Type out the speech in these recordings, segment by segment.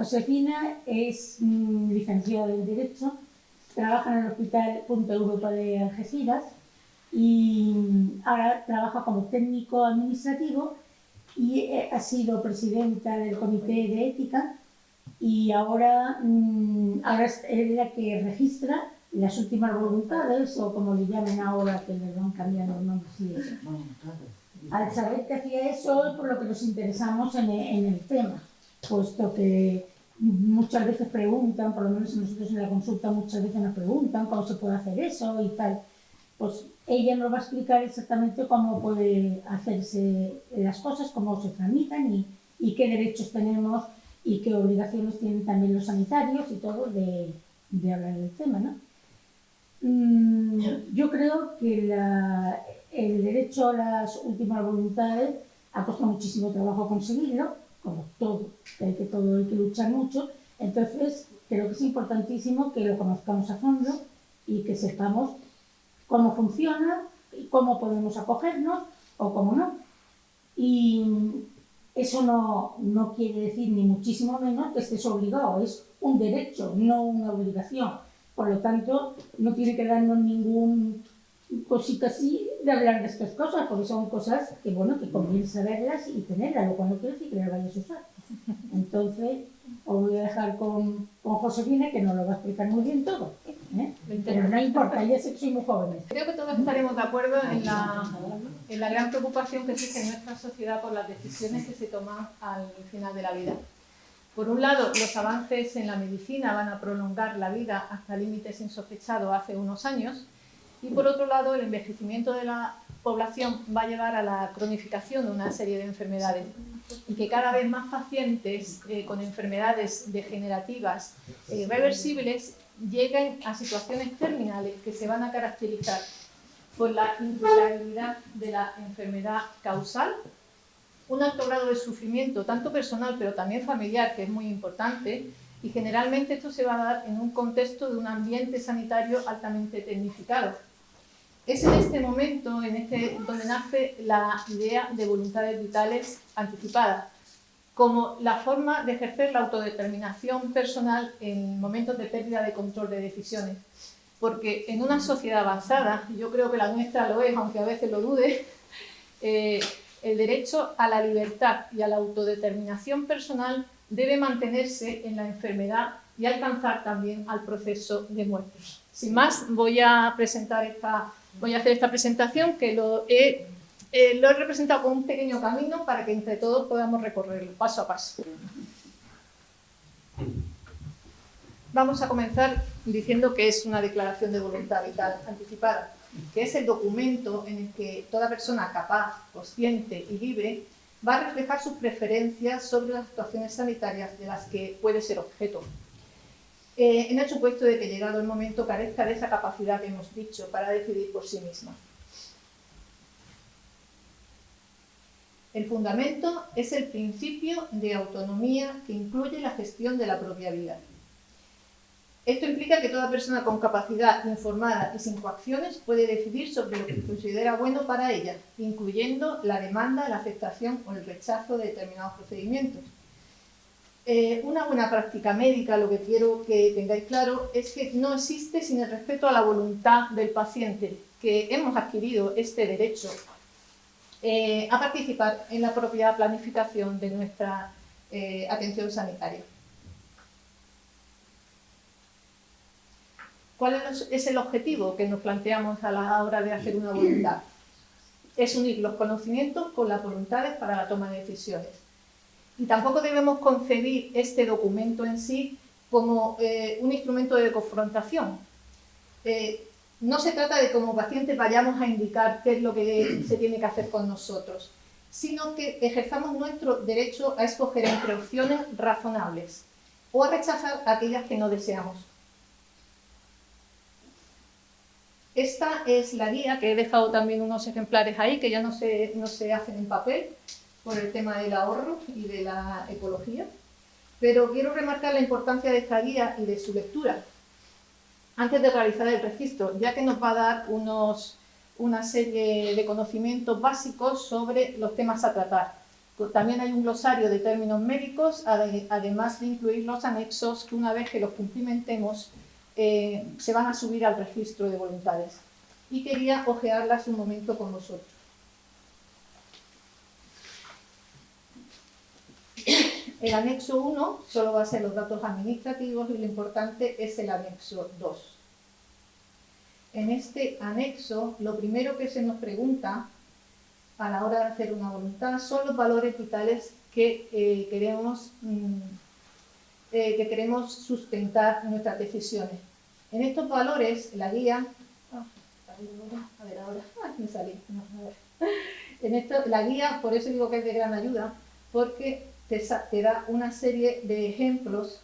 Josefina es licenciada en Derecho, trabaja en el Hospital Punta Europa de Algeciras y ahora trabaja como técnico administrativo y ha sido presidenta del Comité de Ética y ahora es la que registra las últimas voluntades, o como le llaman ahora, que le van cambiando el nombre. Sí, eso. Al saber que hacía eso, por lo que nos interesamos en el tema, puesto que muchas veces preguntan, por lo menos nosotros en la consulta muchas veces nos preguntan cómo se puede hacer eso y tal. Pues ella nos va a explicar exactamente cómo puede hacerse las cosas, cómo se tramitan y qué derechos tenemos y qué obligaciones tienen también los sanitarios y todo de hablar del tema, ¿no? Yo creo que el derecho a las últimas voluntades ha costado muchísimo trabajo conseguirlo, como todo, hay que luchar mucho. Entonces creo que es importantísimo que lo conozcamos a fondo y que sepamos cómo funciona y cómo podemos acogernos o cómo no. Y eso no quiere decir ni muchísimo menos que estés obligado, es un derecho, no una obligación. Por lo tanto, no tiene que darnos ningún cosita así de hablar de estas cosas, porque son cosas que, bueno, que conviene saberlas y tenerlas, lo cual no quiere decir que las vayas a usar. Entonces, os voy a dejar con Josefina, que nos lo va a explicar muy bien todo, ¿eh? Pero no importa, ya sé que soy muy jóvenes. Creo que todos estaremos de acuerdo en la gran preocupación que existe en nuestra sociedad por las decisiones que se toman al final de la vida. Por un lado, los avances en la medicina van a prolongar la vida hasta límites insospechados hace unos años, y por otro lado, el envejecimiento de la población va a llevar a la cronificación de una serie de enfermedades y que cada vez más pacientes con enfermedades degenerativas irreversibles lleguen a situaciones terminales que se van a caracterizar por la incurabilidad de la enfermedad causal, un alto grado de sufrimiento, tanto personal pero también familiar, que es muy importante, y generalmente esto se va a dar en un contexto de un ambiente sanitario altamente tecnificado. Es en este momento donde nace la idea de voluntades vitales anticipadas, como la forma de ejercer la autodeterminación personal en momentos de pérdida de control de decisiones. Porque en una sociedad avanzada, y yo creo que la nuestra lo es, aunque a veces lo dude, el derecho a la libertad y a la autodeterminación personal debe mantenerse en la enfermedad y alcanzar también al proceso de muerte. Sin más, voy a hacer esta presentación que lo he representado como un pequeño camino para que entre todos podamos recorrerlo paso a paso. Vamos a comenzar diciendo que es una declaración de voluntad vital anticipada, que es el documento en el que toda persona capaz, consciente y libre va a reflejar sus preferencias sobre las situaciones sanitarias de las que puede ser objeto, en el supuesto de que, llegado el momento, carezca de esa capacidad que hemos dicho para decidir por sí misma. El fundamento es el principio de autonomía que incluye la gestión de la propia vida. Esto implica que toda persona con capacidad informada y sin coacciones puede decidir sobre lo que considera bueno para ella, incluyendo la demanda, la aceptación o el rechazo de determinados procedimientos. Una buena práctica médica, lo que quiero que tengáis claro, es que no existe sin el respeto a la voluntad del paciente, que hemos adquirido este derecho a participar en la propia planificación de nuestra atención sanitaria. ¿Cuál es el objetivo que nos planteamos a la hora de hacer una voluntad? Es unir los conocimientos con las voluntades para la toma de decisiones. Y tampoco debemos concebir este documento en sí como un instrumento de confrontación. No se trata de que como pacientes vayamos a indicar qué es lo que se tiene que hacer con nosotros, sino que ejerzamos nuestro derecho a escoger entre opciones razonables o a rechazar aquellas que no deseamos. Esta es la guía, que he dejado también unos ejemplares ahí, que ya no se hacen en papel por el tema del ahorro y de la ecología, pero quiero remarcar la importancia de esta guía y de su lectura antes de realizar el registro, ya que nos va a dar una serie de conocimientos básicos sobre los temas a tratar, También hay un glosario de términos médicos, además de incluir los anexos que una vez que los cumplimentemos se van a subir al registro de voluntades. Y quería ojearlas un momento con vosotros. El anexo 1 solo va a ser los datos administrativos y lo importante es el anexo 2. En este anexo, lo primero que se nos pregunta a la hora de hacer una voluntad son los valores vitales que queremos sustentar nuestras decisiones. En estos valores, la guía... la guía, por eso digo que es de gran ayuda, porque te da una serie de ejemplos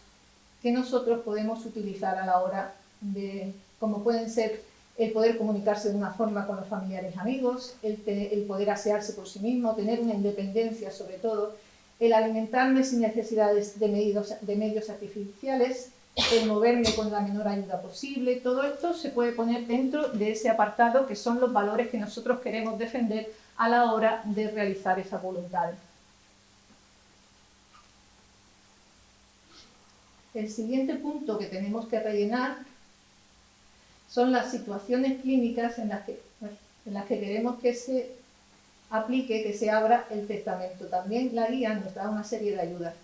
que nosotros podemos utilizar a la hora de, como pueden ser el poder comunicarse de una forma con los familiares y amigos, el poder asearse por sí mismo, tener una independencia sobre todo, el alimentarme sin necesidades de medios artificiales, el moverme con la menor ayuda posible. Todo esto se puede poner dentro de ese apartado que son los valores que nosotros queremos defender a la hora de realizar esa voluntad. El siguiente punto que tenemos que rellenar son las situaciones clínicas en las que queremos que se aplique, que se abra el testamento. También la guía nos da una serie de ayudas.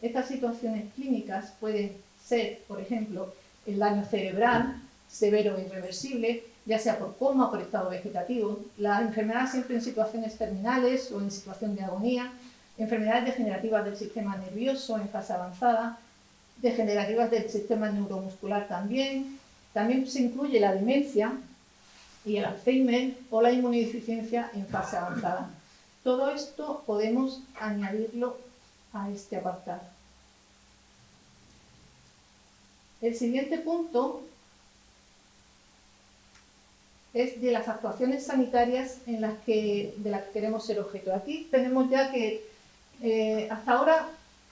Estas situaciones clínicas pueden ser, por ejemplo, el daño cerebral severo e irreversible, ya sea por coma o por estado vegetativo, la enfermedad siempre en situaciones terminales o en situación de agonía, enfermedades degenerativas del sistema nervioso en fase avanzada, degenerativas del sistema neuromuscular también se incluye la demencia y el Alzheimer o la inmunodeficiencia en fase avanzada. Todo esto podemos añadirlo a este apartado. El siguiente punto es de las actuaciones sanitarias de las que queremos ser objeto. Aquí tenemos ya que hasta ahora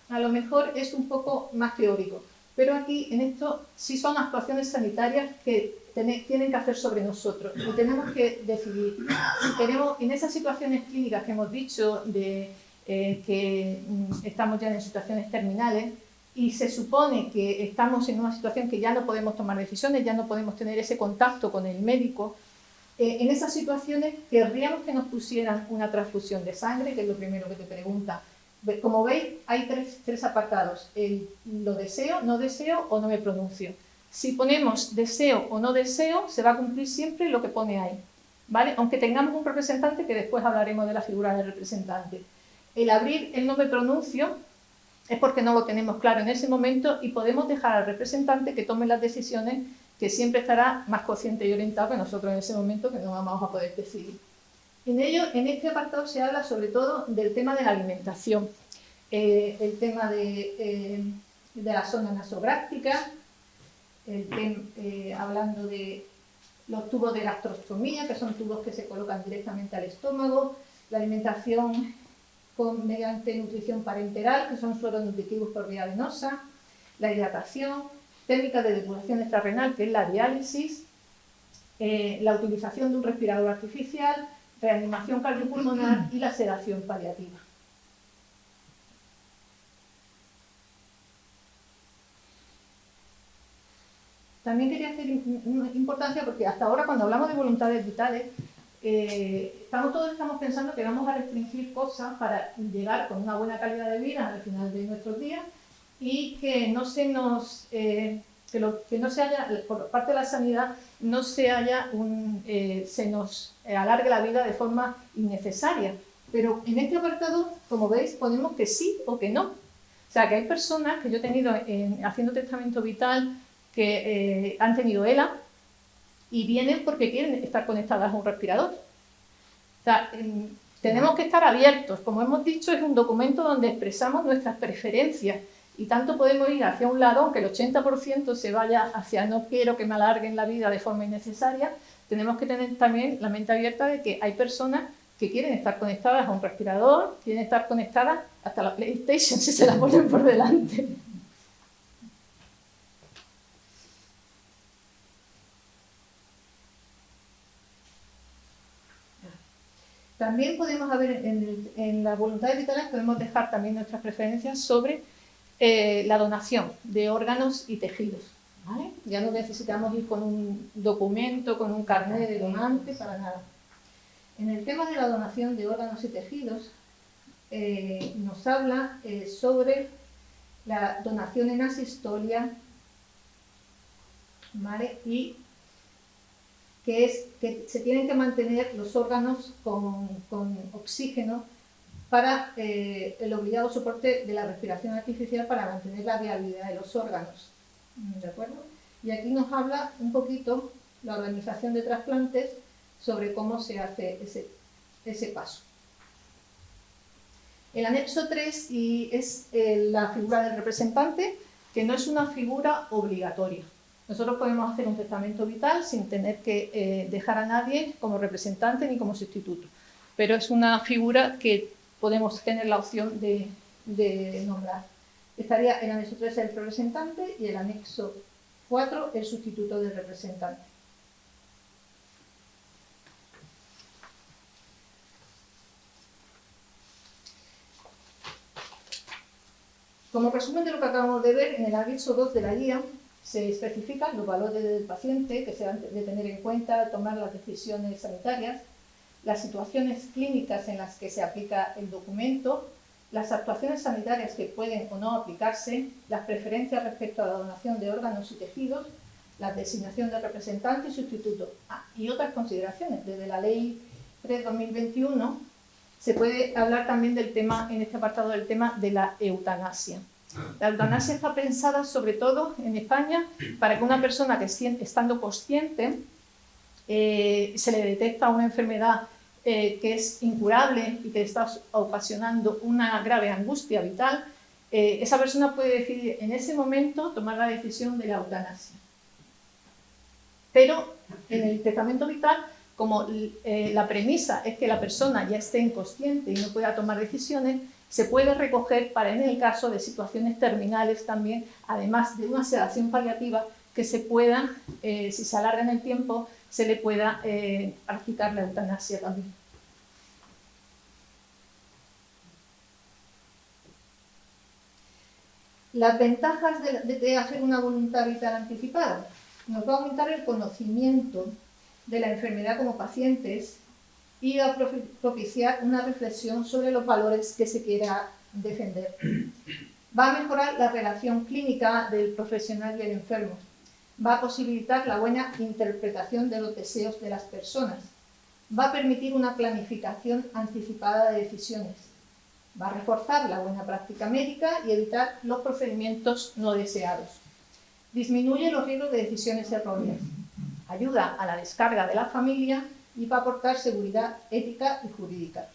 a lo mejor es un poco más teórico, pero aquí en esto sí son actuaciones sanitarias que tienen que hacer sobre nosotros y tenemos que decidir si queremos, en esas situaciones clínicas que hemos dicho de que estamos ya en situaciones terminales y se supone que estamos en una situación que ya no podemos tomar decisiones, ya no podemos tener ese contacto con el médico, en esas situaciones querríamos que nos pusieran una transfusión de sangre, que es lo primero que te pregunta. Como veis, hay tres apartados, lo deseo, no deseo o no me pronuncio. Si ponemos deseo o no deseo, se va a cumplir siempre lo que pone ahí, ¿vale? Aunque tengamos un representante, que después hablaremos de la figura del representante. El abrir el no me pronuncio es porque no lo tenemos claro en ese momento y podemos dejar al representante que tome las decisiones, que siempre estará más consciente y orientado que nosotros en ese momento, que no vamos a poder decidir. En este apartado se habla sobre todo del tema de la alimentación, el tema de la zona nasográctica, hablando de los tubos de gastrostomía, que son tubos que se colocan directamente al estómago, la alimentación mediante nutrición parenteral, que son sueros nutritivos por vía venosa, la hidratación, técnicas de depuración extrarrenal, que es la diálisis, la utilización de un respirador artificial, reanimación cardiopulmonar y la sedación paliativa. También quería hacer importancia porque hasta ahora cuando hablamos de voluntades vitales todos estamos pensando que vamos a restringir cosas para llegar con una buena calidad de vida al final de nuestros días y que no se nos que no se haya, por parte de la sanidad, no se haya se nos alargue la vida de forma innecesaria. Pero en este apartado, como veis, ponemos que sí o que no. O sea, que hay personas que yo he tenido haciendo testamento vital que han tenido ELA y vienen porque quieren estar conectadas a un respirador. O sea, tenemos que estar abiertos. Como hemos dicho, es un documento donde expresamos nuestras preferencias y tanto podemos ir hacia un lado, aunque el 80% se vaya hacia no quiero que me alarguen la vida de forma innecesaria, tenemos que tener también la mente abierta de que hay personas que quieren estar conectadas a un respirador, quieren estar conectadas hasta la PlayStation si se la ponen por delante. También podemos haber, en las voluntades vitales podemos dejar también nuestras preferencias sobre la donación de órganos y tejidos, ¿vale? Ya no necesitamos ir con un documento, con un carnet de donante, para nada. En el tema de la donación de órganos y tejidos, nos habla sobre la donación en asistolia, ¿vale? Y que se tienen que mantener los órganos con oxígeno para el obligado soporte de la respiración artificial para mantener la viabilidad de los órganos, ¿de acuerdo? Y aquí nos habla un poquito la organización de trasplantes sobre cómo se hace ese paso. El anexo 3 es la figura del representante, que no es una figura obligatoria. Nosotros podemos hacer un testamento vital sin tener que dejar a nadie como representante ni como sustituto, pero es una figura que podemos tener la opción de nombrar. Estaría el anexo 3 el representante y el anexo 4 el sustituto del representante. Como resumen de lo que acabamos de ver, en el anexo 2 de la guía se especifican los valores del paciente que se han de tener en cuenta al tomar las decisiones sanitarias, las situaciones clínicas en las que se aplica el documento, las actuaciones sanitarias que pueden o no aplicarse, las preferencias respecto a la donación de órganos y tejidos, la designación de representante y sustituto. Y otras consideraciones. Desde la Ley 3/2021 se puede hablar también del tema, en este apartado, del tema de la eutanasia. La eutanasia está pensada sobre todo en España para que una persona que estando consciente se le detecta una enfermedad que es incurable y que está ocasionando una grave angustia vital, esa persona puede decidir en ese momento tomar la decisión de la eutanasia. Pero en el testamento vital, como la premisa es que la persona ya esté inconsciente y no pueda tomar decisiones, se puede recoger para, en el caso de situaciones terminales también, además de una sedación paliativa, que se pueda, si se alarga en el tiempo, se le pueda practicar la eutanasia también. Las ventajas de hacer una voluntad vital anticipada. Nos va a aumentar el conocimiento de la enfermedad como pacientes y va a propiciar una reflexión sobre los valores que se quiera defender. Va a mejorar la relación clínica del profesional y el enfermo. Va a posibilitar la buena interpretación de los deseos de las personas. Va a permitir una planificación anticipada de decisiones. Va a reforzar la buena práctica médica y evitar los procedimientos no deseados. Disminuye los riesgos de decisiones erróneas. Ayuda a la descarga de la familia y va a aportar seguridad ética y jurídica.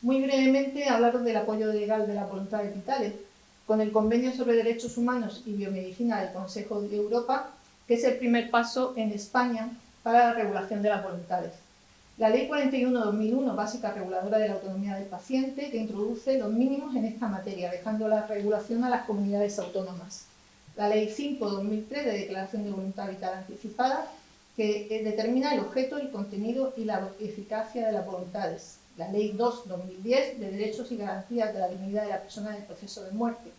Muy brevemente, hablaros del apoyo legal de las voluntades vitales, con el Convenio sobre Derechos Humanos y Biomedicina del Consejo de Europa, que es el primer paso en España para la regulación de las voluntades. La Ley 41/2001, básica reguladora de la autonomía del paciente, que introduce los mínimos en esta materia, dejando la regulación a las comunidades autónomas. La Ley 5/2003, de declaración de voluntad vital anticipada, que determina el objeto, el contenido y la eficacia de las voluntades. La Ley 2/2010, de derechos y garantías de la dignidad de la persona en el proceso de muerte,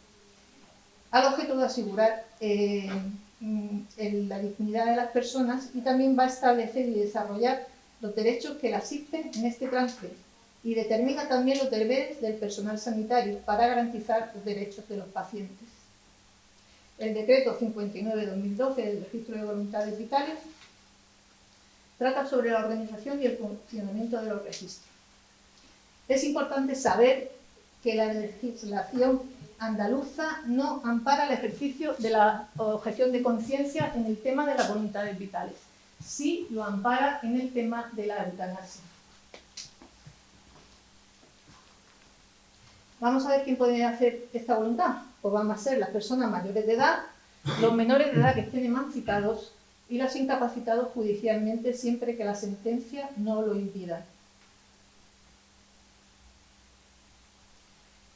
al objeto de asegurar la dignidad de las personas, y también va a establecer y desarrollar los derechos que la asisten en este trance, y determina también los deberes del personal sanitario para garantizar los derechos de los pacientes. El decreto 59/2012 del registro de voluntades vitales trata sobre la organización y el funcionamiento de los registros. Es importante saber que la legislación andaluza no ampara el ejercicio de la objeción de conciencia en el tema de las voluntades vitales. Sí lo ampara en el tema de la eutanasia. Vamos a ver quién puede hacer esta voluntad. Pues van a ser las personas mayores de edad, los menores de edad que estén emancipados y los incapacitados judicialmente, siempre que la sentencia no lo impida.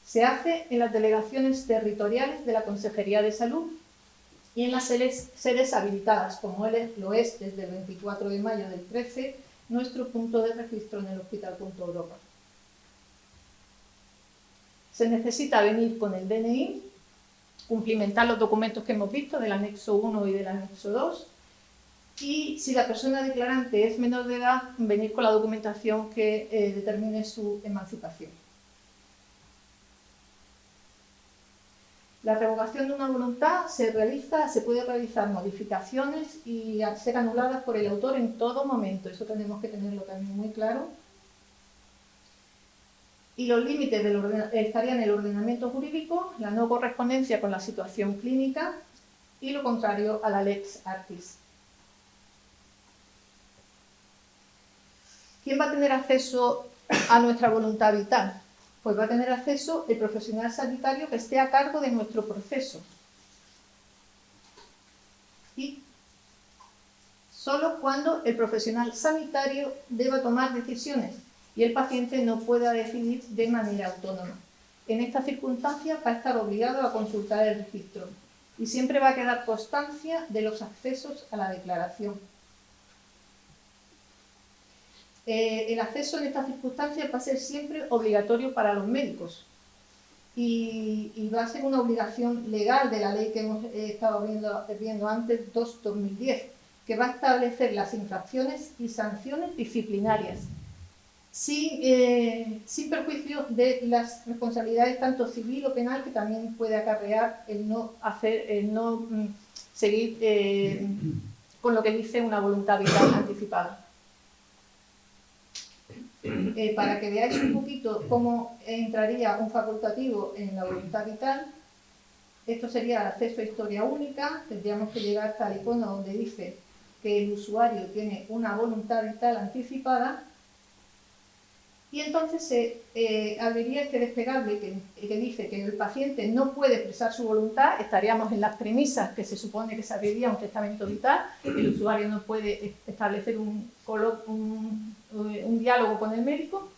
Se hace en las delegaciones territoriales de la Consejería de Salud y en las sedes habilitadas, como lo es desde el 24 de mayo del 13, nuestro punto de registro en el Hospital Punto Europa. Se necesita venir con el DNI, cumplimentar los documentos que hemos visto del anexo 1 y del anexo 2, y si la persona declarante es menor de edad, venir con la documentación que determine su emancipación. La revocación de una voluntad se puede realizar modificaciones y ser anuladas por el autor en todo momento. Eso tenemos que tenerlo también muy claro. Y los límites estarían en el ordenamiento jurídico, la no correspondencia con la situación clínica y lo contrario a la lex artis. ¿Quién va a tener acceso a nuestra voluntad vital? Pues va a tener acceso el profesional sanitario que esté a cargo de nuestro proceso. Y solo cuando el profesional sanitario deba tomar decisiones y el paciente no pueda decidir de manera autónoma. En estas circunstancias va a estar obligado a consultar el registro y siempre va a quedar constancia de los accesos a la declaración. El acceso en estas circunstancias va a ser siempre obligatorio para los médicos y va a ser una obligación legal de la ley que hemos estado viendo antes, 2/2010, que va a establecer las infracciones y sanciones disciplinarias sin perjuicio de las responsabilidades tanto civil o penal que también puede acarrear el no seguir con lo que dice una voluntad vital anticipada. Para que veáis un poquito cómo entraría un facultativo en la voluntad vital, esto sería el acceso a historia única. Tendríamos que llegar hasta el icono donde dice que el usuario tiene una voluntad vital anticipada y entonces se abriría este desplegable que dice que el paciente no puede expresar su voluntad. Estaríamos en las premisas que se supone que se abriría un testamento vital. El usuario no puede establecer un diálogo con el médico,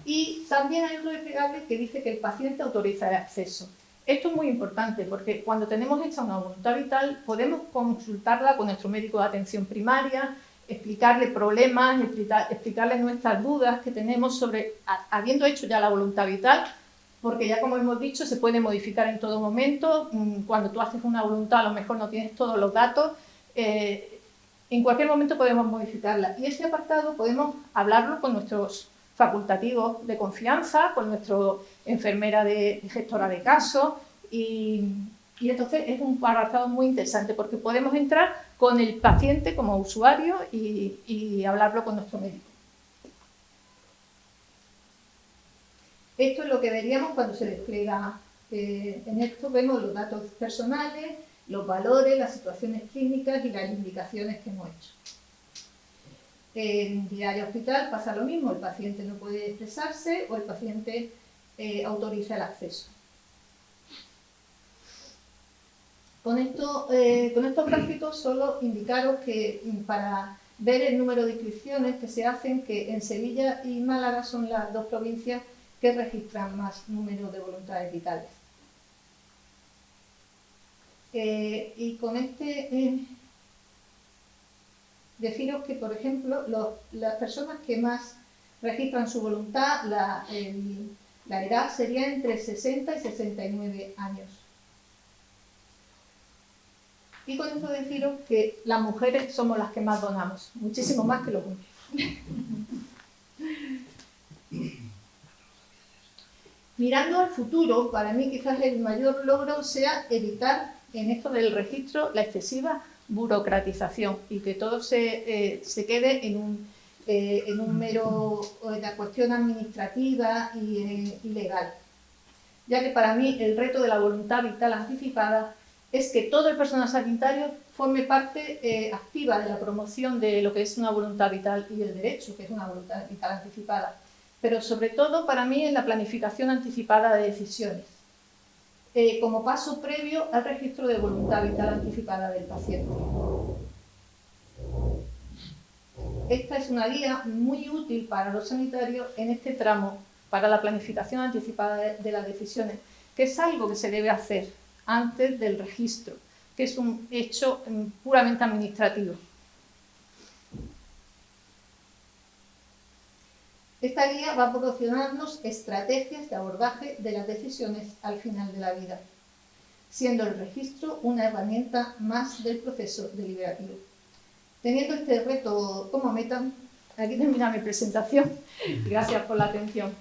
y también hay otro desplegable que dice que el paciente autoriza el acceso. Esto es muy importante porque cuando tenemos hecha una voluntad vital podemos consultarla con nuestro médico de atención primaria, explicarle problemas, explicarle nuestras dudas que tenemos sobre, habiendo hecho ya la voluntad vital, porque ya como hemos dicho se puede modificar en todo momento. Cuando tú haces una voluntad a lo mejor no tienes todos los datos, en cualquier momento podemos modificarla. Y este apartado podemos hablarlo con nuestros facultativos de confianza, con nuestra enfermera de gestora de casos, y entonces es un apartado muy interesante porque podemos entrar con el paciente como usuario y hablarlo con nuestro médico. Esto es lo que veríamos cuando se despliega. En esto vemos los datos personales, los valores, las situaciones clínicas y las indicaciones que hemos hecho. En diario hospital pasa lo mismo, el paciente no puede expresarse o el paciente autoriza el acceso. Con estos gráficos solo indicaros que para ver el número de inscripciones que se hacen, que en Sevilla y Málaga son las dos provincias que registran más número de voluntades vitales. Y con deciros que, por ejemplo, las personas que más registran su voluntad, la edad sería entre 60 y 69 años. Y con esto deciros que las mujeres somos las que más donamos, muchísimo más que los hombres. Mirando al futuro, para mí quizás el mayor logro sea evitar en esto del registro la excesiva burocratización y que todo se quede en un mero la cuestión administrativa y legal. Ya que para mí el reto de la voluntad vital anticipada es que todo el personal sanitario forme parte activa de la promoción de lo que es una voluntad vital y el derecho, que es una voluntad vital anticipada. Pero sobre todo para mí en la planificación anticipada de decisiones, como paso previo al registro de voluntad vital anticipada del paciente. Esta es una guía muy útil para los sanitarios en este tramo, para la planificación anticipada de las decisiones, que es algo que se debe hacer antes del registro, que es un hecho puramente administrativo. Esta guía va a proporcionarnos estrategias de abordaje de las decisiones al final de la vida, siendo el registro una herramienta más del proceso deliberativo. Teniendo este reto como meta, aquí termina mi presentación. Gracias por la atención.